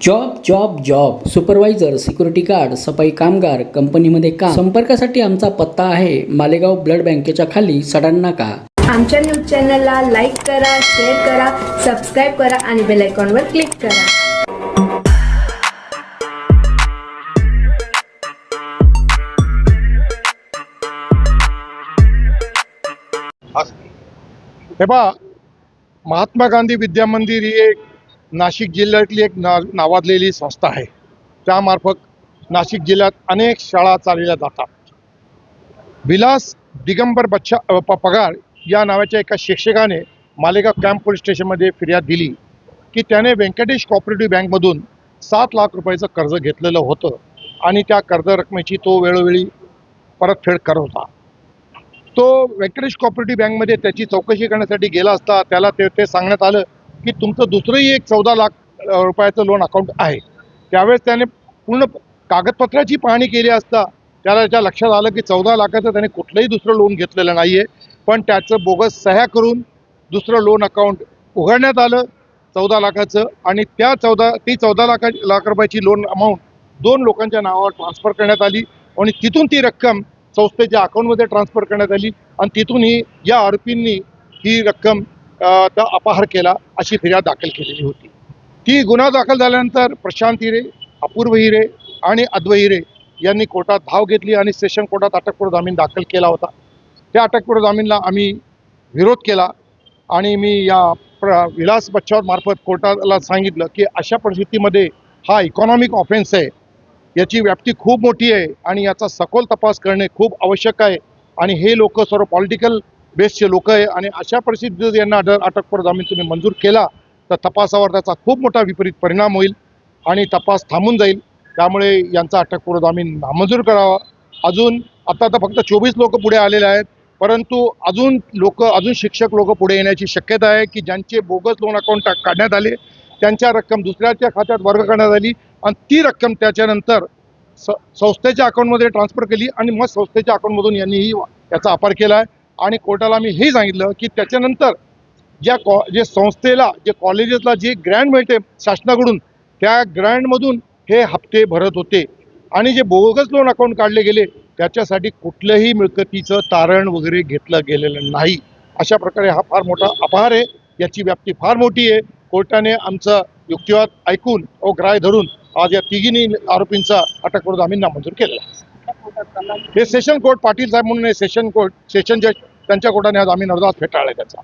Job job job supervisor, security guard, सफाई कामगार, कंपनीमध्ये काम. संपर्कासाठी आमचा पत्ता आहे मालेगाव ब्लड बँकेच्या खाली सडाण नाका. आमच्या न्यूज चॅनलला लाईक करा, शेअर करा, सबस्क्राईब करा आणि बेल आयकॉनवर क्लिक करा. हे पहा, महात्मा गांधी विद्या मंदिर ही एक नाशिक जिल्ह्यातली एक नावाजलेली संस्था आहे. त्यामार्फत नाशिक जिल्ह्यात अनेक शाळा चालवल्या जातात. विलास दिगंबर पगार या नावाच्या एका शिक्षकाने मालेगाव कॅम्प पोलीस स्टेशनमध्ये फिर्याद दिली की त्याने व्यंकटेश कोऑपरेटिव्ह बँकमधून 7 लाख रुपयाचं कर्ज घेतलेलं होतं आणि त्या कर्ज रकमेची तो वेळोवेळी परतफेड करत होता. तो व्यंकटेश कोऑपरेटिव्ह बँकमध्ये त्याची चौकशी करण्यासाठी गेला असता त्याला ते सांगण्यात आलं की तुमचं दुसरंही एक 14 लाख रुपयाचं लोन अकाउंट आहे. त्यावेळेस त्याने पूर्ण कागदपत्राची पाहणी केली असता त्याच्या लक्षात आलं की 14 लाखाचं त्याने कुठलंही दुसरं लोन घेतलेलं नाही आहे, पण त्याचं बोगस सह्या करून दुसरं लोन अकाउंट उघडण्यात आलं 14 लाखाचं आणि ती 14 लाख रुपयाची लोन अमाऊंट 2 लोकांच्या नावावर ट्रान्सफर करण्यात आली आणि तिथून ती रक्कम संस्थेच्या अकाउंटमध्ये ट्रान्सफर करण्यात आली आणि तिथूनही या आरोपींनी ही रक्कम अपहार केला अशी फिर्याद दाखल केलेली होती. ती गुन्हा दाखल झाल्यानंतर प्रशांत हिरे, अपूर्व हिरे आणि अद्वै हिरे यांनी कोर्टात धाव घेतली आणि सेशन कोर्टात अटकपूर्व जामीन दाखल केला होता. त्या अटकपूर्व जामीनला आम्ही विरोध केला आणि मी या विलास बच्छाव मार्फत कोर्टाला सांगितलं की अशा परिस्थितीमध्ये हा इकॉनॉमिक ऑफेन्स आहे, याची व्याप्ती खूप मोठी आहे आणि याचा सखोल तपास करणे खूप आवश्यक आहे आणि हे लोक सर्व पॉलिटिकल बेसचे लोक आहे आणि अशा परिस्थितीत यांना अटकपूर्व जामीन तुम्ही मंजूर केला तर तपासावर त्याचा खूप मोठा विपरीत परिणाम होईल आणि तपास थांबून जाईल. त्यामुळे यांचा अटकपूर्व जामीन नामंजूर करावा. आता तर फक्त 24 लोक पुढे आलेले आहेत, परंतु अजून शिक्षक लोक पुढे येण्याची शक्यता आहे की ज्यांचे बोगस लोन अकाउंट काढण्यात आले त्यांच्या रक्कम दुसऱ्याच्या खात्यात वर्ग करण्यात आली आणि ती रक्कम त्याच्यानंतर संस्थेच्या अकाउंटमध्ये ट्रान्सफर केली आणि मग संस्थेच्या अकाउंटमधून यांनीही याचा अपहार केला आहे. आणि कोर्टाला मी हे सांगितलं की त्याच्यानंतर जे संस्थेला जे कॉलेजेसला जे ग्रँट मिळते शासनाकडून त्या ग्रँटमधून हे हप्ते भरत होते आणि जे बोगस लोन अकाउंट काढले गेले त्याच्यासाठी कुठल्याही मिळकतीचं तारण वगैरे घेतलं गेलेलं नाही. अशा प्रकारे हा फार मोठा अपहार आहे, याची व्याप्ती फार मोठी आहे. कोर्टाने आमचा युक्तिवाद ऐकून ग्राह्य धरून आज या तिघींनी आरोपींचा अटकपूर्व जामीन नामंजूर केलेला. हे सेशन कोर्ट पाटील साहेब म्हणून सेशन जज त्यांच्या कोर्टाने हा जामीन अर्ज फेटाळला त्याचा.